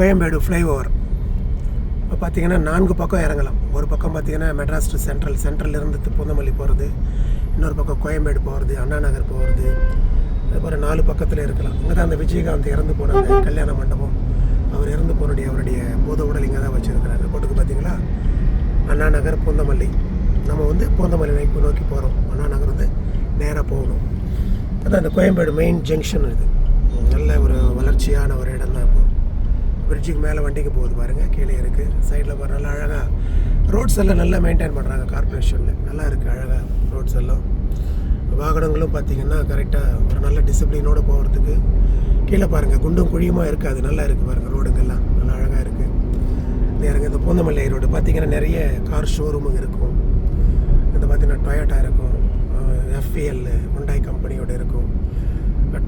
Koyambedu flyover இப்போ பார்த்தீங்கன்னா 4 பக்கம் இறங்கலாம். ஒரு பக்கம் பார்த்தீங்கன்னா மெட்ராஸ் டு சென்ட்ரல்லேருந்து பூந்தமல்லி போகிறது, இன்னொரு பக்கம் கோயம்பேடு போகிறது, அண்ணா நகர் போகிறது. அதுக்கப்புறம் 4 பக்கத்தில் இருக்கலாம். இங்கே தான் அந்த விஜயகாந்த் இறந்து போன அந்த கல்யாண மண்டபம், அவர் இறந்து அவருடைய பூத உடல் இங்கே தான் வச்சுருக்கிறாங்க. போட்டுக்கு பார்த்தீங்களா, அண்ணா நகர் பூந்தமல்லி. நம்ம பூந்தமல்லி நோக்கி போகிறோம். அண்ணா நகர் நேராக போகணும். அதான் அந்த கோயம்பேடு மெயின் ஜங்ஷன். இது நல்ல ஒரு வளர்ச்சியான ஒரு இடம் தான். இப்போ பிரிட்ஜுக்கு மேலே வண்டிக்கு போகுது பாருங்கள், கீழே இருக்குது. சைடில் பாரு, நல்லா அழகாக ரோட்ஸ் எல்லாம் நல்லா மெயின்டைன் பண்ணுறாங்க கார்பரேஷனில். நல்லா இருக்குது அழகாக ரோட்ஸ் எல்லாம். வாகனங்களும் பார்த்திங்கன்னா கரெக்டாக ஒரு நல்ல டிசிப்ளினோடு போகிறதுக்கு. கீழே பாருங்கள், குண்டும் குழியுமா இருக்காது, நல்லா இருக்குது பாருங்கள். ரோடுங்கெல்லாம் நல்லா அழகாக இருக்குது. நேரங்க இந்த பூந்தமல்லி ரோடு பார்த்திங்கன்னா நிறைய கார் ஷோரூமுங்க இருக்கும். இந்த பார்த்திங்கன்னா டொயோட்டா இருக்கும், FEL ஹுண்டாய் கம்பெனியோடு இருக்கும்,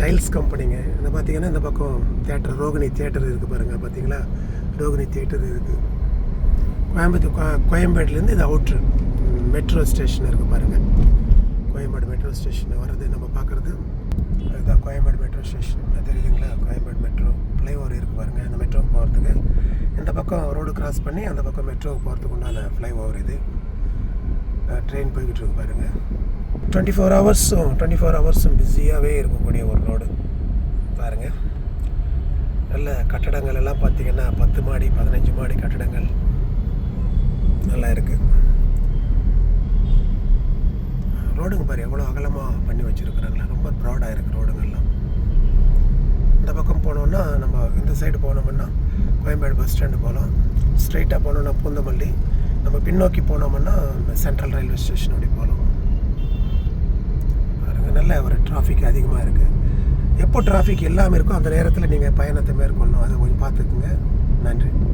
டைல்ஸ் கம்பெனிங்க. இந்த பார்த்திங்கன்னா இந்த பக்கம் தியேட்டர், ரோகிணி தியேட்டர் இருக்குது பாருங்கள். பார்த்தீங்களா, ரோகிணி தியேட்டர் இருக்குது. கோயம்பேடுலேருந்து இது அவுட்ரு மெட்ரோ ஸ்டேஷன் இருக்குது பாருங்கள். கோயம்பேடு மெட்ரோ ஸ்டேஷன் வர்றது நம்ம பார்க்குறது அதுதான் கோயம்பேடு மெட்ரோ ஸ்டேஷன். தெரியுதுங்களா, கோயம்பேடு மெட்ரோ ஃப்ளைஓவர் இருக்குது பாருங்கள். இந்த மெட்ரோவுக்கு போகிறதுக்கு இந்த பக்கம் ரோடு கிராஸ் பண்ணி அந்த பக்கம் மெட்ரோவுக்கு போகிறதுக்கு உண்டான ஃப்ளைஓவர் இது. ட்ரெயின் போய்கிட்டு இருக்கு பாருங்கள். 24 ஹவர்ஸும் பிஸியாகவே இருக்கக்கூடிய ஒரு ரோடு பாருங்கள். நல்ல கட்டடங்கள் எல்லாம் பார்த்திங்கன்னா 10 மாடி 15 மாடி கட்டடங்கள் நல்லா இருக்குது. ரோடுங்க பாரு எவ்வளோ அகலமாக பண்ணி வச்சுருக்குறாங்களா, ரொம்ப ப்ராடாக இருக்குது ரோடுங்கள்லாம். இந்த பக்கம் போனோன்னா, நம்ம இந்த சைடு போனோம்னா கோயம்பேடு பஸ் ஸ்டாண்டு போகலாம். ஸ்ட்ரைட்டாக போனோன்னா பூந்தமல்லி, நம்ம பின்னோக்கி போனோம்னா சென்ட்ரல் ரயில்வே ஸ்டேஷன் அப்படி போகலாம். நல்ல ஒரு டிராஃபிக் அதிகமாக இருக்குது. எப்போ டிராஃபிக் எல்லாமே இருக்கோ அந்த நேரத்தில் நீங்கள் பயணத்தை மேற்கொள்ளணும். அதை கொஞ்சம் பார்த்துக்குங்க.